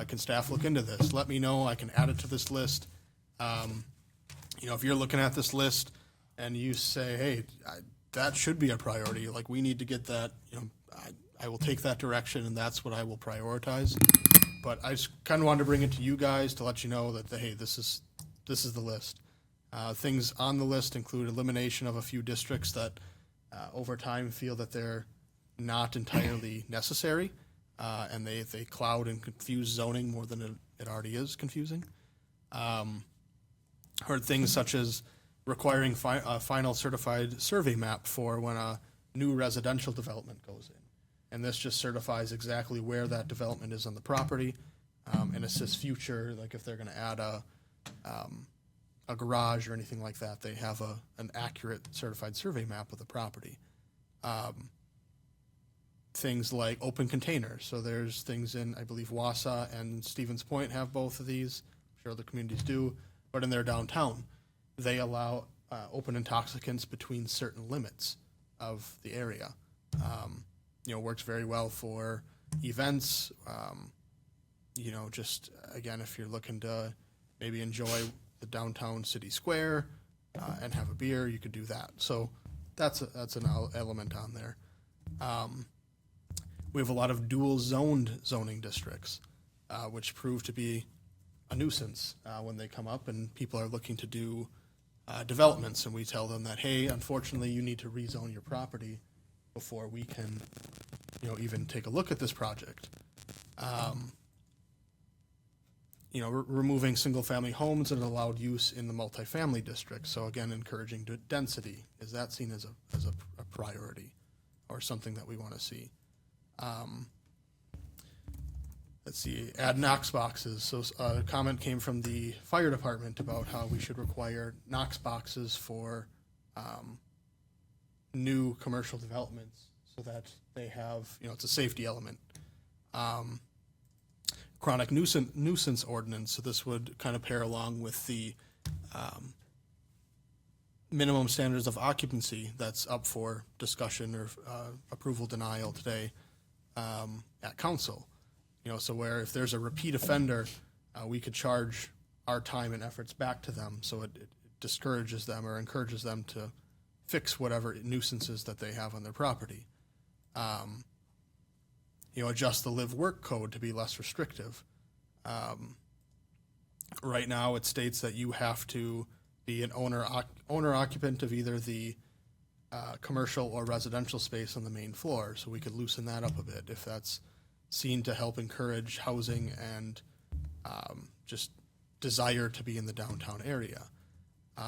can staff look into this? Let me know. I can add it to this list. You know, if you're looking at this list and you say, hey, that should be a priority, like we need to get that, you know, I will take that direction and that's what I will prioritize. But I just kind of wanted to bring it to you guys to let you know that, hey, this is the list. Things on the list include elimination of a few districts that over time feel that they're not entirely necessary, and they cloud and confuse zoning more than it already is confusing. Heard things such as requiring a final certified survey map for when a new residential development goes in. And this just certifies exactly where that development is on the property, and assists future, like if they're gonna add a garage or anything like that, they have an accurate certified survey map of the property. Things like open containers. So there's things in, I believe, Waupaca and Stevens Point have both of these. I'm sure other communities do. But in their downtown, they allow open intoxicants between certain limits of the area. You know, works very well for events. You know, just again, if you're looking to maybe enjoy the downtown city square and have a beer, you could do that. So that's an element on there. We have a lot of dual zoned zoning districts, which prove to be a nuisance when they come up and people are looking to do developments, and we tell them that, hey, unfortunately, you need to rezone your property before we can even take a look at this project. Removing single-family homes and allowed use in the multifamily district. So again, encouraging density. Is that seen as a priority or something that we want to see? Let's see, add Knox boxes. So a comment came from the fire department about how we should require Knox boxes for new commercial developments so that they have, it's a safety element. Chronic nuisance ordinance. So this would kind of pair along with the minimum standards of occupancy that's up for discussion or approval denial today at council. So where if there's a repeat offender, we could charge our time and efforts back to them. So it discourages them or encourages them to fix whatever nuisances that they have on their property. Adjust the live-work code to be less restrictive. Right now, it states that you have to be an owner-occupant of either the commercial or residential space on the main floor. So we could loosen that up a bit if that's seen to help encourage housing and just desire to be in the downtown area.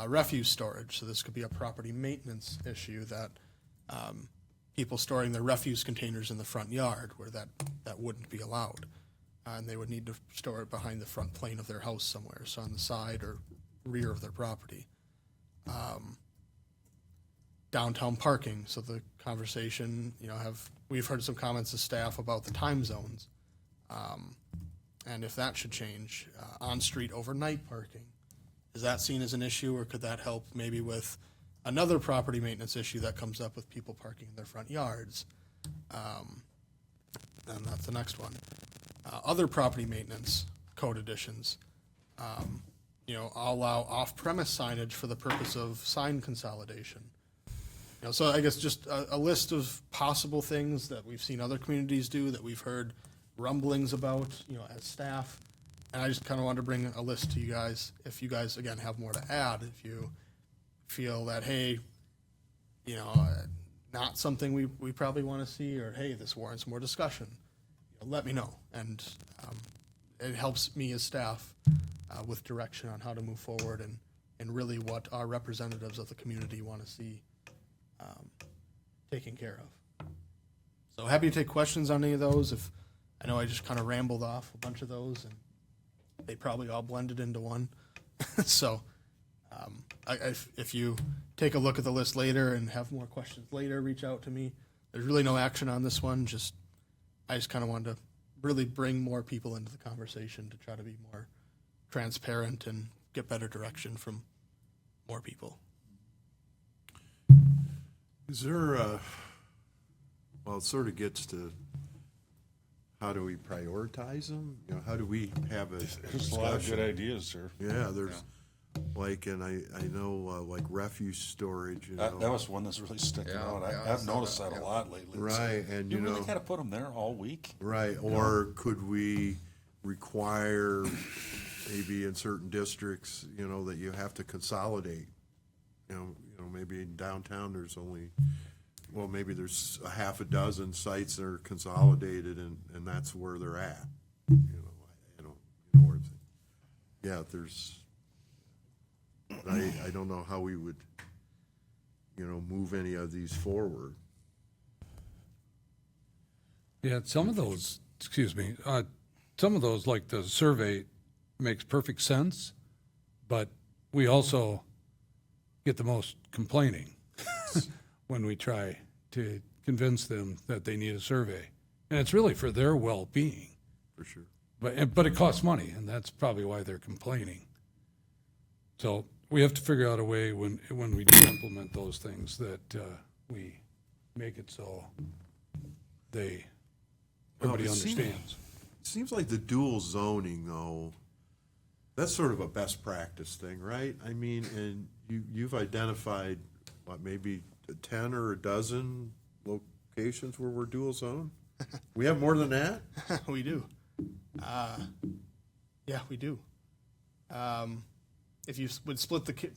Refuse storage. So this could be a property maintenance issue that people storing their refuse containers in the front yard where that wouldn't be allowed. And they would need to store it behind the front plane of their house somewhere, so on the side or rear of their property. Downtown parking. So the conversation, we've heard some comments of staff about the time zones. And if that should change, on-street overnight parking. Is that seen as an issue, or could that help maybe with another property maintenance issue that comes up with people parking in their front yards? And that's the next one. Other property maintenance code additions. Allow off-premise signage for the purpose of sign consolidation. So I guess just a list of possible things that we've seen other communities do, that we've heard rumblings about, as staff. And I just kind of wanted to bring a list to you guys. If you guys, again, have more to add, if you feel that, hey, not something we probably want to see, or hey, this warrants more discussion, let me know. And it helps me as staff with direction on how to move forward and really what our representatives of the community want to see taken care of. So happy to take questions on any of those. If I know I just kind of rambled off a bunch of those, and they probably all blended into one. So if you take a look at the list later and have more questions later, reach out to me. There's really no action on this one. I just kind of wanted to really bring more people into the conversation to try to be more transparent and get better direction from more people. Is there well, it sort of gets to how do we prioritize them? How do we have a There's a lot of good discussion? ideas, sir. Yeah, there's and I know like refuse storage, That was one that's really sticking Yeah, out. yeah, I I've saw noticed that, that a yeah. lot lately. Right, and you really got to put them there all week. right, or could we require maybe in certain districts, that you have to consolidate? Maybe in downtown there's maybe there's a half a dozen sites that are consolidated, and that's where they're at. Where there's. I don't know how we would, move any of these forward. Yeah, some of those, like the survey, makes perfect sense, but we also get the most complaining when we try to convince them that they need a survey. And it's really for their well-being. For sure. But it costs money, and that's probably why they're complaining. So we have to figure out a way when we do implement those things that we make it so everybody it seems- understands. It seems like the dual zoning, though, that's sort of a best practice thing, right? I mean, and you've identified, maybe 10 or a dozen locations where we're dual zone? We have more than that? We do. Yeah, we do. If you would split it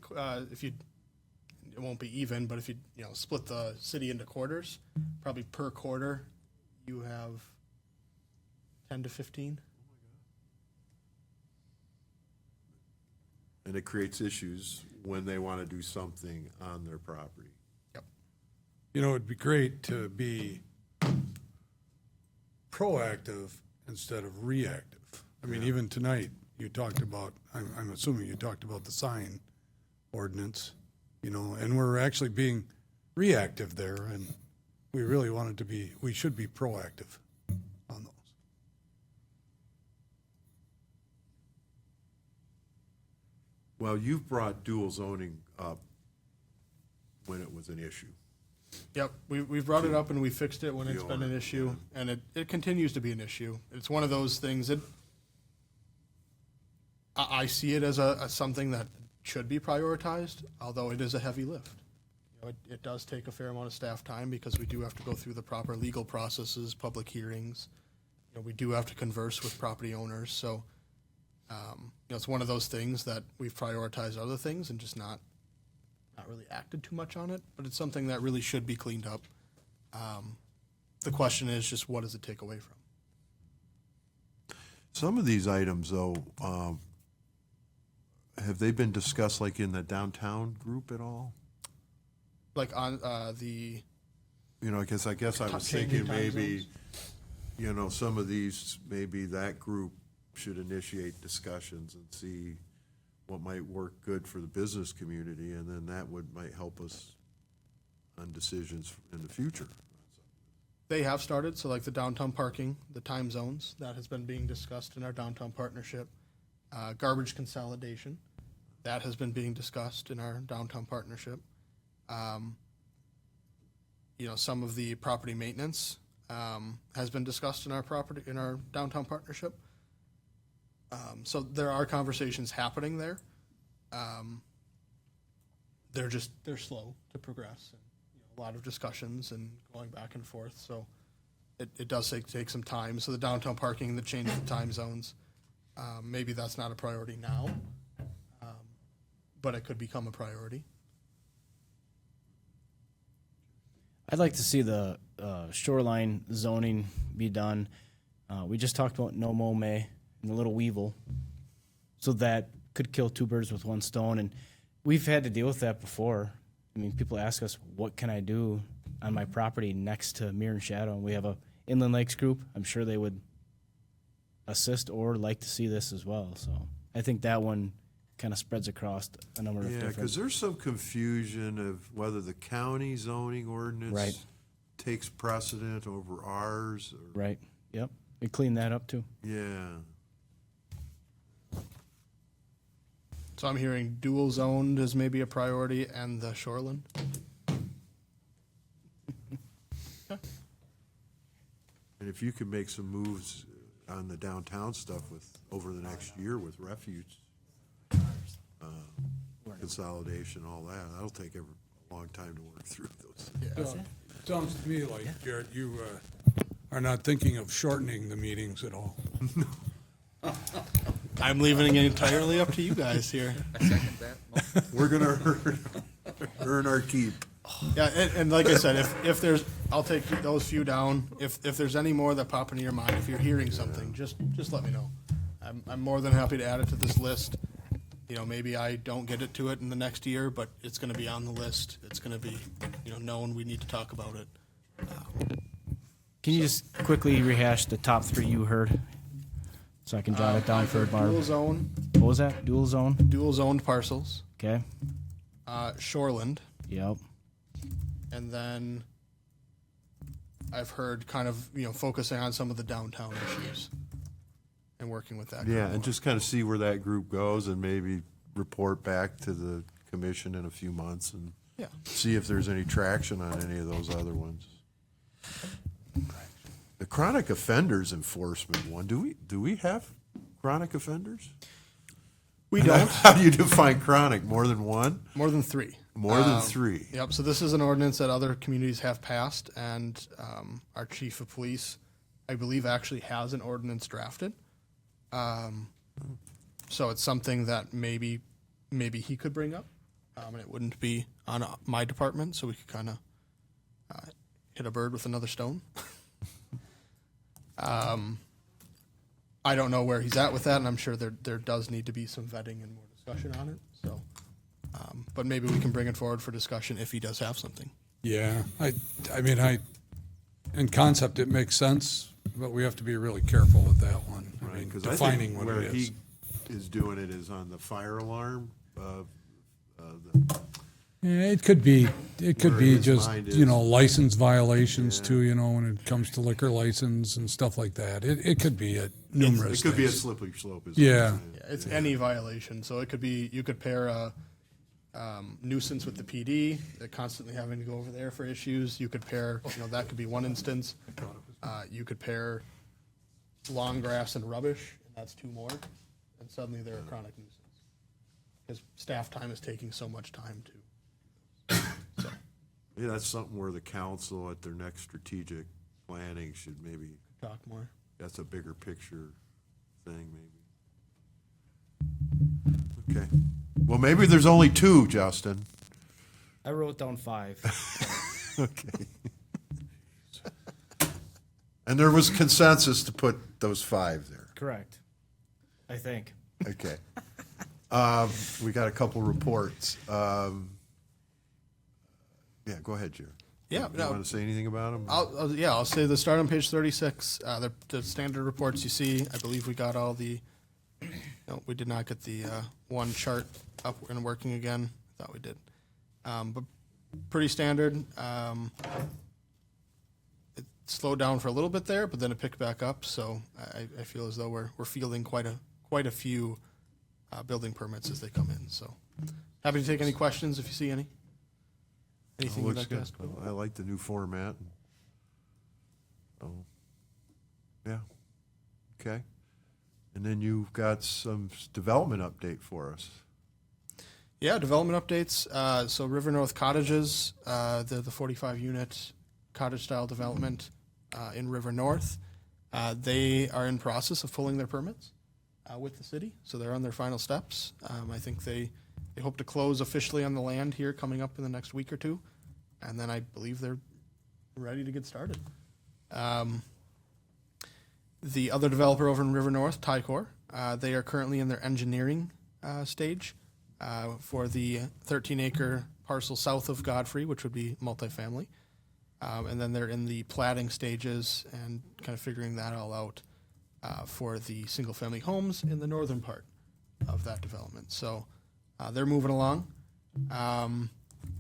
won't be even, but if you split the city into quarters, probably per quarter, you have 10 to 15. And it creates issues when they want to do something on their property. You know, it'd be great to be proactive instead of reactive. I mean, even tonight, you talked about, I'm assuming you talked about the sign ordinance, you know, and we're actually being reactive there, and we really wanted to be, we should be proactive on those. Well, you've brought dual zoning up when it was an issue. Yep, we brought it up and we fixed it when it's been an issue, and it continues to be an issue. It's one of those things that I see it as something that should be prioritized, although it is a heavy lift. You know, it does take a fair amount of staff time because we do have to go through the proper legal processes, public hearings. You know, we do have to converse with property owners, so you know, it's one of those things that we've prioritized other things and just not really acted too much on it, but it's something that really should be cleaned up. The question is just, what does it take away from? Some of these items, though, have they been discussed like in the downtown group at all? Like on the, You know, because I guess I was Changing thinking time maybe, zones? you know, some of these, maybe that group should initiate discussions and see what might work good for the business community, and then that might help us on decisions in the future. they have started, so like the downtown parking, the time zones, that has been being discussed in our downtown partnership. Garbage consolidation, that has been being discussed in our downtown partnership. You know, some of the property maintenance has been discussed in our downtown partnership. So there are conversations happening there. They're slow to progress, and you know, a lot of discussions and going back and forth. So it does take some time. So the downtown parking, the change of time zones, maybe that's not a priority now, but it could become a priority. I'd like to see the shoreline zoning be done. We just talked about no mow may and the little weevil, so that could kill two birds with one stone. And we've had to deal with that before. I mean, people ask us, what can I do on my property next to Mirror and Shadow? And we have a Inland Lakes group. I'm sure they would assist or like to see this as well. So I think that one kind of spreads across a number of Yeah, different. because there's some confusion of whether the county zoning ordinance Right. takes precedent over ours. Or, Right. Yep. We clean that up too. yeah. So I'm hearing dual zoned is maybe a priority, and the shoreline. And if you could make some moves on the downtown stuff over the next year with refuge consolidation, all that, that'll take a long time to work through those. Yeah. Sounds to me like, Garrett, you are not thinking of shortening the meetings at all. I'm leaving it entirely up to you guys here. I second that. We're gonna earn our keep. Yeah, and like I said, if there's, I'll take those few down. If there's any more that pop into your mind, if you're hearing something, just let me know. I'm more than happy to add it to this list. You know, maybe I don't get it to it in the next year, but it's going to be on the list. It's going to be, you know, known we need to talk about it. Can you just quickly rehash the top three you heard, so I can jot it down for Barb? Dual zone, What was that? Dual zone. dual zoned parcels, Okay. shoreland, Yep. and then I've heard kind of, you know, focusing on some of the downtown issues and working with that. Yeah, and just kind of see where that group goes and maybe report back to the commission in a few months and Yeah. see if there's any traction on any of those other ones. The chronic offenders enforcement one, do we have chronic offenders? We don't. How do you define chronic? More than one? More than three. More than three? Yep, so this is an ordinance that other communities have passed, and our chief of police, I believe, actually has an ordinance drafted. So it's something that maybe he could bring up, and it wouldn't be on my department, so we could kind of hit a bird with another stone. I don't know where he's at with that, and I'm sure there does need to be some vetting and more discussion on it. So, but maybe we can bring it forward for discussion if he does have something. Yeah, I mean, in concept, it makes sense, but we have to be really careful with that one. I mean, Because defining what where it is. he is doing it is on the fire alarm. Yeah, it could be Where his just, mind is. license violations too, when it comes to liquor license and stuff like that. It could be at numerous It could be a things. slippery slope. Is Yeah. what I'm saying. Yeah, it's any violation. So it could be, you could pair a nuisance with the PD, they're constantly having to go over there for issues. You could pair, that could be one instance. You could pair long grass and rubbish, and that's two more. And suddenly they're a chronic nuisance. Because staff time is taking so much time to. So, Yeah, that's something where the council at their next strategic planning should maybe, talk more. that's a bigger picture thing, maybe. Okay. Well, maybe there's only two, Justin. I wrote down 5. Okay. And there was consensus to put those 5 there. Correct. I think. Okay. We got a couple reports. Yeah, go ahead, Jerry. Yeah, You no. want to say anything about them? I'll say the start on page 36. The standard reports you see. I believe we got all the. No, we did not get the one chart up and working again. Thought we did, but pretty standard. It slowed down for a little bit there, but then it picked back up. So I feel as though we're fielding quite a few building permits as they come in. So happy to take any questions if you see any. Anything you'd Looks like to good. ask about? I like the new format. Oh, yeah. Okay. And then you've got some development update for us. Yeah, development updates. So River North Cottages, the 45-unit cottage-style development in River North, they are in process of pulling their permits with the city, so they're on their final steps. I think they hope to close officially on the land here coming up in the next week or two, and then I believe they're ready to get started. The other developer over in River North, Tycor, they are currently in their engineering stage for the 13-acre parcel south of Godfrey, which would be multifamily. And then they're in the platting stages and kind of figuring that all out for the single-family homes in the northern part of that development. So they're moving along.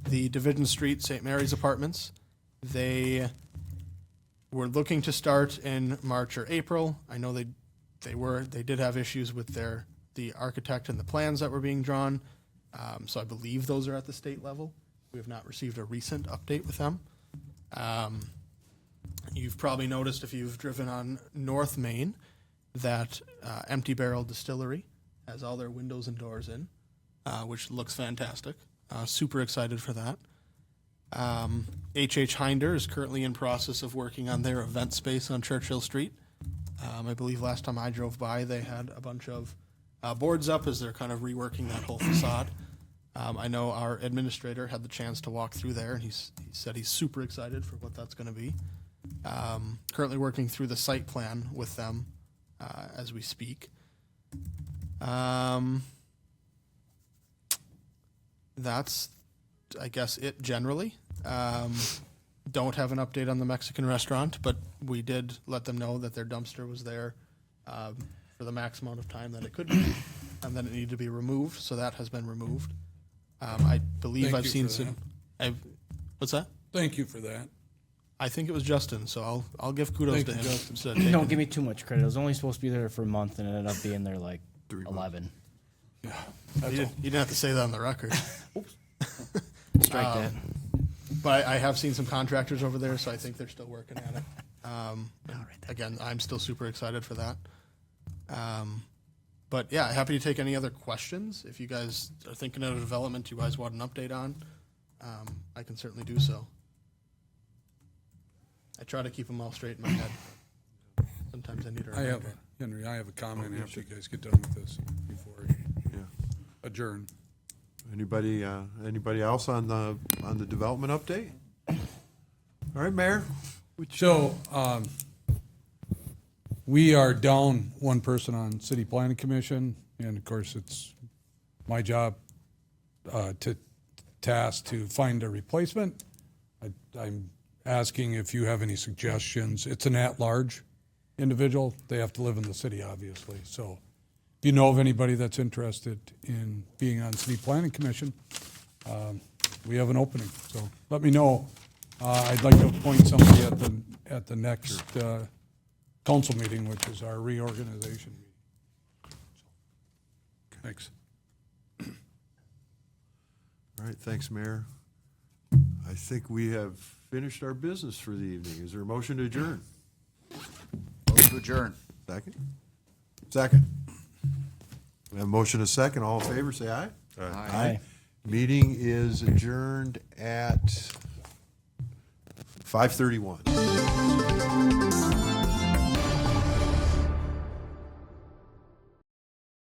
The Division Street St. Mary's Apartments, they were looking to start in March or April. I know they did have issues with the architect and the plans that were being drawn. So I believe those are at the state level. We have not received a recent update with them. You've probably noticed if you've driven on North Main that Empty Barrel Distillery has all their windows and doors in, which looks fantastic. Super excited for that. H.H. Hinder is currently in process of working on their event space on Churchill Street. I believe last time I drove by, they had a bunch of boards up as they're kind of reworking that whole facade. I know our administrator had the chance to walk through there, and he said he's super excited for what that's going to be. Currently working through the site plan with them as we speak. That's, I guess, it generally. Don't have an update on the Mexican restaurant, but we did let them know that their dumpster was there for the max amount of time that it could be, and then it needed to be removed, so that has been removed. I believe Thank I've you seen for some. What's that? Thank you for that. I think it was Justin, so I'll give kudos Thank to you, him. Justin. instead of taking- Don't give me too much credit. I was only supposed to be there for a month, and it ended up being there like 3 months. 11. You didn't have to say that on the record. Strike that. But I have seen some contractors over there, so I think they're still working at it. Again, I'm still super excited for that. But yeah, happy to take any other questions. If you guys are thinking of a development you guys want an update on, I can certainly do so. I try to keep them all straight in my head. Sometimes I need a reminder. Henry, I have a comment after you guys get done with this before we Yeah. adjourn. Anybody else on the development update? All right, Mayor. So, We are down one person on City Planning Commission, and of course, it's my job to task to find a replacement. I'm asking if you have any suggestions. It's an at-large individual. They have to live in the city, obviously. So if you know of anybody that's interested in being on City Planning Commission, we have an opening. So let me know. I'd like to appoint somebody at the next council meeting, which is our reorganization meeting. So, thanks. All right, thanks, Mayor. I think we have finished our business for the evening. Is there a motion to adjourn? Vote to adjourn. Second? Second. We have a motion and a second. All in favor, say aye. Aye. Meeting is adjourned at 5:31.